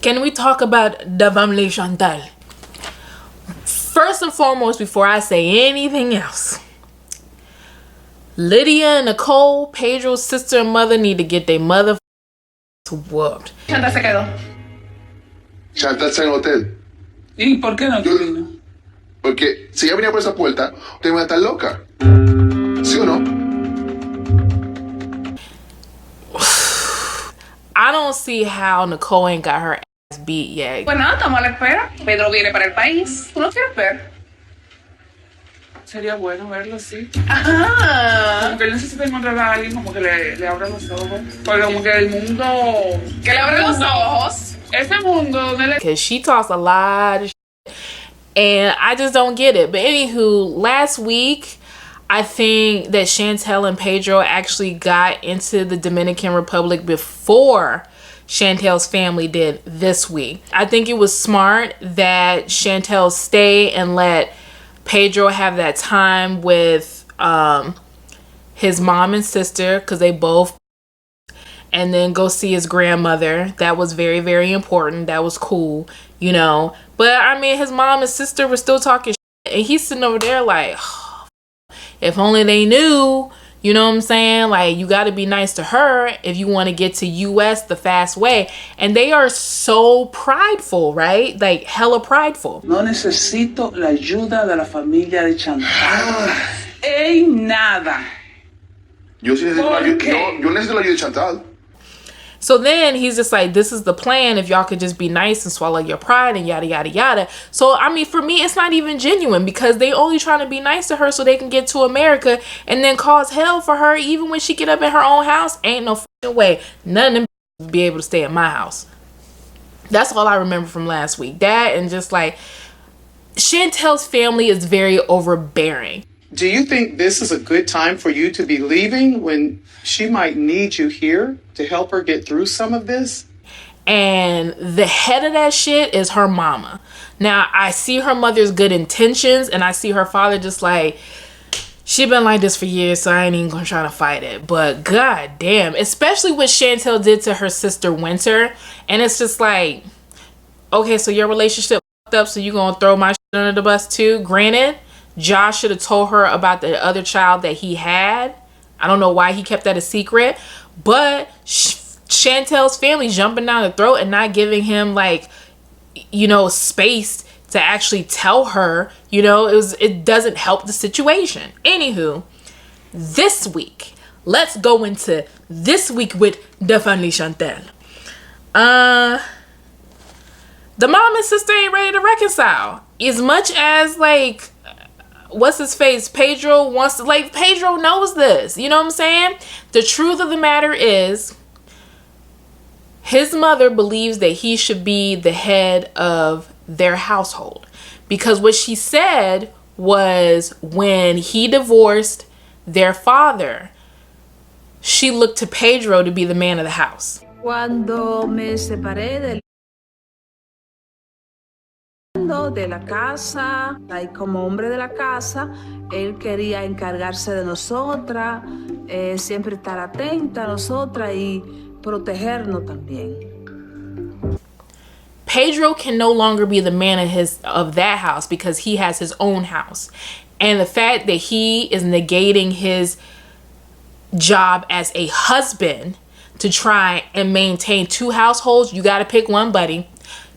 Can we talk about the family Chantel? First and foremost, before I say anything else, Lydia and Necole, Pedro's sister and mother, need to get their mother whooped. Chantel se quedó. Chantel está en el hotel. ¿Y por qué no vino? Porque si ella venía por esa puerta, usted va a estar loca. ¿Sí o no? I don't see how Necole ain't got her ass beat yet. Pues nada, estamos a la espera. Pedro viene para el país. ¿Tú lo quieres ver? Sería bueno verlo, sí. Ajá. Como que él necesita encontrar a alguien como que le abra los ojos. Porque como que el mundo... Que le abra los ojos. Ese mundo donde le... Because she talks a lot of shit. And I just don't get it. But anywho, last week, I think that Chantel and Pedro actually got into the Dominican Republic before Chantel's family did this week. I think it was smart that Chantel stay and let Pedro have that time with his mom and sister, because they both, and then go see his grandmother. That was very, very important. That was cool, you know. But I mean, his mom and sister were still talking shit, and he's sitting over there like, oh, if only they knew, you know what I'm saying? Like, you got to be nice to her if you want to get to US the fast way. And they are so prideful, right? Like, hella prideful. No necesito la ayuda de la familia de Chantal. En nada. Yo sí necesito la ayuda. Yo necesito la ayuda de Chantal. So then he's just like, this is the plan. If y'all could just be nice and swallow your pride and yada, yada, yada. So, I mean, for me, it's not even genuine, because they only trying to be nice to her so they can get to America and then cause hell for her even when she get up in her own house. Ain't no fucking way none of them be able to stay at my house. That's all I remember from last week. That, and just like, Chantel's family is very overbearing. Do you think this is a good time for you to be leaving when she might need you here to help her get through some of this? And the head of that shit is her mama. Now, I see her mother's good intentions, and I see her father just like, she been like this for years, so I ain't even gonna try to fight it. But god damn, especially what Chantel did to her sister Winter. And it's just like, okay, so your relationship fucked up, so you gonna throw my shit under the bus too? Granted, Josh should have told her about the other child that he had. I don't know why he kept that a secret, but Chantel's family jumping down the throat and not giving him, like, you know, space to actually tell her, you know, it doesn't help the situation. Anywho, this week, let's go into this week with the family Chantel. The mom and sister ain't ready to reconcile. As much as, like, what's his face, Pedro wants to, like, Pedro knows this, you know what I'm saying? The truth of the matter is, his mother believes that he should be the head of their household, because what she said was, when he divorced their father, she looked to Pedro to be the man of the house. Cuando me separé de la casa, y como hombre de la casa, él quería encargarse de nosotras, siempre estar atenta a nosotras y protegernos también. Pedro can no longer be the man of that house, because he has his own house. And the fact that he is negating his job as a husband to try and maintain two households, you got to pick one, buddy.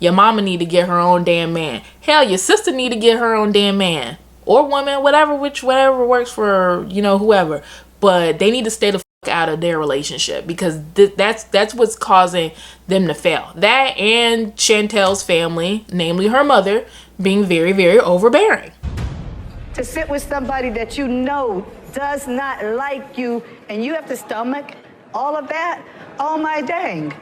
Your mama need to get her own damn man. Hell, your sister need to get her own damn man. Or woman, whatever works for, you know, whoever. But they need to stay the fuck out of their relationship, because that's what's causing them to fail. That and Chantel's family, namely her mother, being very, very overbearing. To sit with somebody that you know does not like you, and you have to stomach all of that, oh my dang.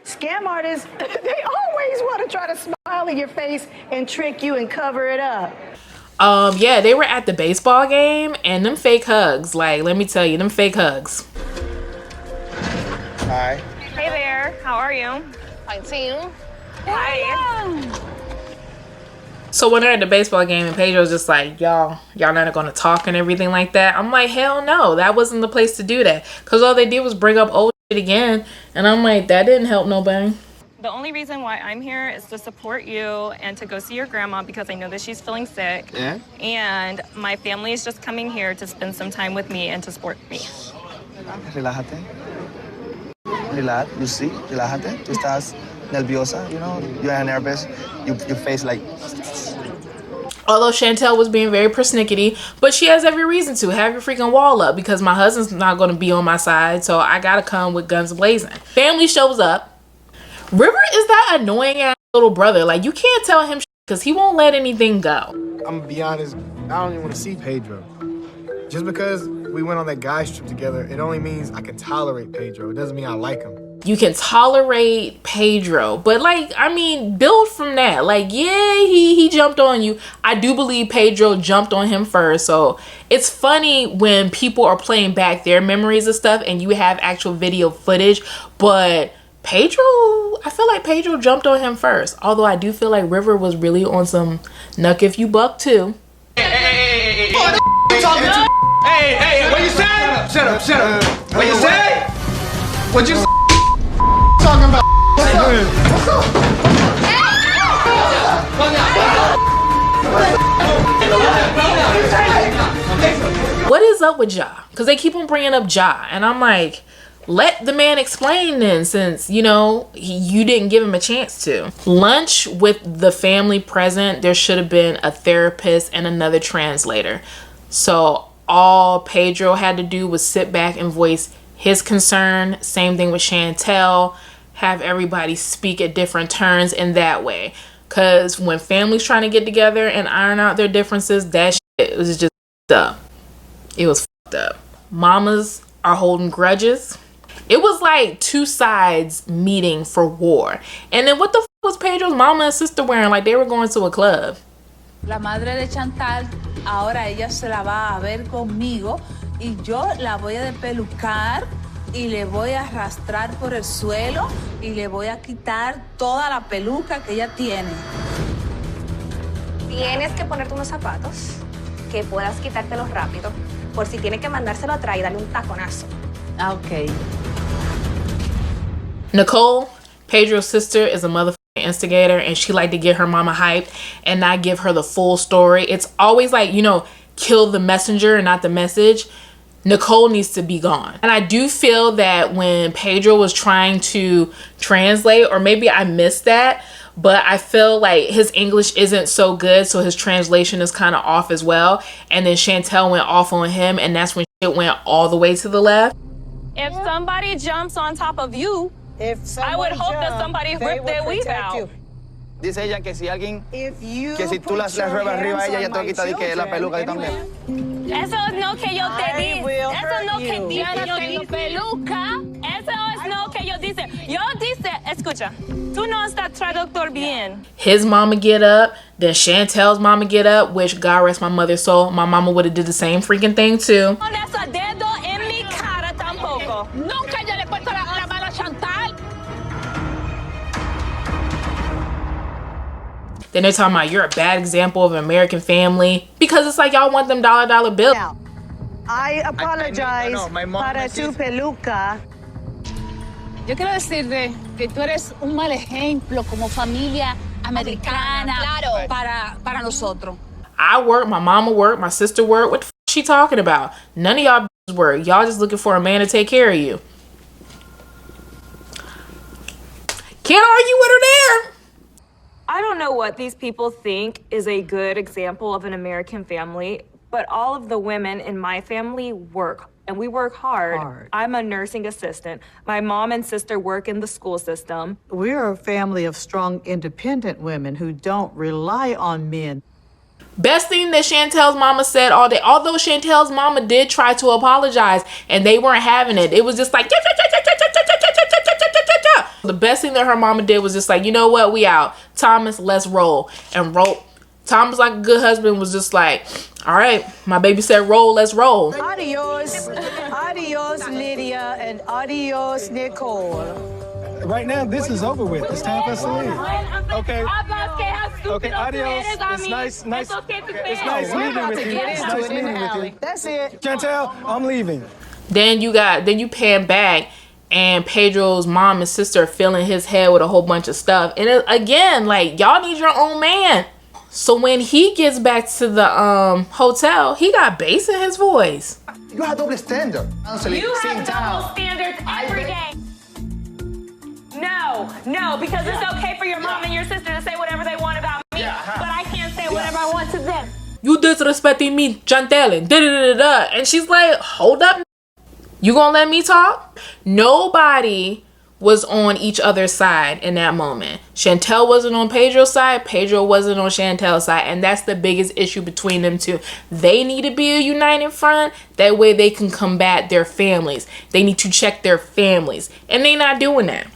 Scam artists, they always want to try to smile in your face and trick you and cover it up. Yeah, they were at the baseball game, and them fake hugs, like, let me tell you, them fake hugs. Hi. Hey there, how are you? Fine, see you. Hi. So when they're at the baseball game and Pedro's just like, y'all not gonna talk and everything like that, I'm like, hell no, that wasn't the place to do that. Because all they did was bring up old shit again, and I'm like, that didn't help nobody. The only reason why I'm here is to support you and to go see your grandma because I know that she's feeling sick. Yeah? And my family is just coming here to spend some time with me and to support me. Relájate. Relax, you see, relájate. Tú estás nerviosa, you know, you're nervous. Your face like... Although Chantel was being very persnickety, but she has every reason to. Have your freaking wall up because my husband's not going to be on my side, so I gotta come with guns blazing. Family shows up. River is that annoying ass little brother. Like, you can't tell him because he won't let anything go. I'm gonna be honest, I don't even want to see Pedro. Just because we went on that guys trip together, it only means I can tolerate Pedro. It doesn't mean I like him. You can tolerate Pedro, but like, I mean, build from that. Like, yeah, he jumped on you. I do believe Pedro jumped on him first. So it's funny when people are playing back their memories of stuff and you have actual video footage, but Pedro, I feel like Pedro jumped on him first. Although I do feel like River was really on some knuck if you buck too. Hey, what you say? Shut up. What you say? What you talking about? What's up? What is up with Ja? Because they keep on bringing up Ja. And I'm like, let the man explain then, since, you know, you didn't give him a chance to. Lunch with the family present, there should have been a therapist and another translator. So all Pedro had to do was sit back and voice his concern. Same thing with Chantel. Have everybody speak at different turns in that way. Because when families trying to get together and iron out their differences, that shit was just up. It was fucked up. Mamas are holding grudges. It was like two sides meeting for war. And then what the fuck was Pedro's mama and sister wearing? Like they were going to a club. La madre de Chantal, ahora ella se la va a ver conmigo y yo la voy a despelucar y le voy a arrastrar por el suelo y le voy a quitar toda la peluca que ella tiene. Tienes que ponerte unos zapatos que puedas quitártelos rápido por si tienes que mandárselo atrás y darle un taconazo. Ah, ok. Necole, Pedro's sister, is a motherfucking instigator and she like to get her mama hyped and not give her the full story. It's always like, you know, kill the messenger and not the message. Necole needs to be gone. And I do feel that when Pedro was trying to translate, or maybe I missed that, but I feel like his English isn't so good, so his translation is kind of off as well. And then Chantel went off on him, and that's when shit went all the way to the left. If somebody jumps on top of you, I would hope that somebody ripped their weave out. Dice ella que si alguien, que si tú las ruebas arriba a ella, ya te va a quitar que la peluca y también. Eso no que yo te di. Eso no que dice yo tengo peluca. Eso es no que yo dice. Yo dice, escucha, tú no estás traductor bien. His mama get up, then Chantel's mama get up, which God rest my mother's soul. My mama would have did the same freaking thing too. No le has dedo en mi cara tampoco. Nunca yo le he puesto la mano a Chantal. Then they're talking about you're a bad example of an American family because it's like y'all want them dollar bills. Now, I apologize para tu peluca. Yo quiero decirte que tú eres un mal ejemplo como familia americana claro. para nosotros. I work, my mama work, my sister work. What the f she talking about? None of y'all work. Y'all just looking for a man to take care of you. Can't argue with her there. I don't know what these people think is a good example of an American family, but all of the women in my family work, and we work hard. I'm a nursing assistant. My mom and sister work in the school system. We're a family of strong, independent women who don't rely on men. Best thing that Chantel's mama said all day, although Chantel's mama did try to apologize and they weren't having it. It was just like, the best thing that her mama did was just like, you know what, we out. Thomas, let's roll. And roll. Thomas, like a good husband, was just like, all right, my baby said roll, let's roll. Adios. Adios, Lydia, and adios, Necole. Right now, this is over with. It's time for us to leave. Okay. Okay, adios. It's nice meeting with you. It's nice meeting with you. That's it. Chantel, I'm leaving. Then you pan back and Pedro's mom and sister are filling his head with a whole bunch of stuff. And again, like, y'all need your own man. So when he gets back to the hotel, he got bass in his voice. You have double standard. Honestly, You have double standards every day. No, because it's okay for your mom and your sister to say whatever they want about me, but I can't say whatever I want to them. You disrespecting me, Chantel, and da-da-da-da. And she's like, hold up. You gonna let me talk? Nobody was on each other's side in that moment. Chantel wasn't on Pedro's side. Pedro wasn't on Chantel's side. And that's the biggest issue between them two. They need to be a united front. That way they can combat their families. They need to check their families. And they not doing that.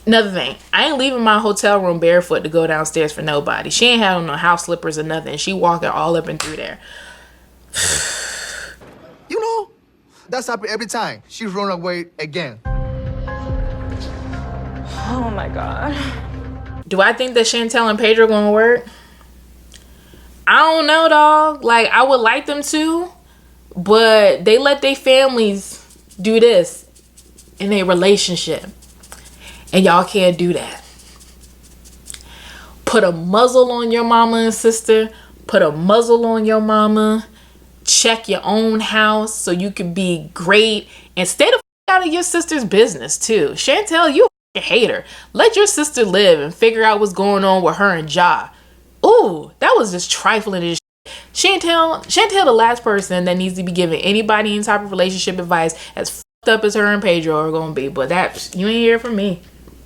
Another thing, I ain't leaving my hotel room barefoot to go downstairs for nobody. She ain't had on no house slippers or nothing. She walking all up and through there. You know, that's happened every time. She run away again. Oh my God. Do I think that Chantel and Pedro gonna work? I don't know, dog. Like, I would like them to, but they let their families do this in a relationship. And y'all can't do that. Put a muzzle on your mama and sister. Put a muzzle on your mama. Check your own house so you can be great. And stay the f out of your sister's business too. Chantel, you a hater. Let your sister live and figure out what's going on with her and Ja. Ooh, that was just trifling as shit. Chantel the last person that needs to be giving anybody any type of relationship advice as f***ed up as her and Pedro are gonna be. But that, you ain't hear from me.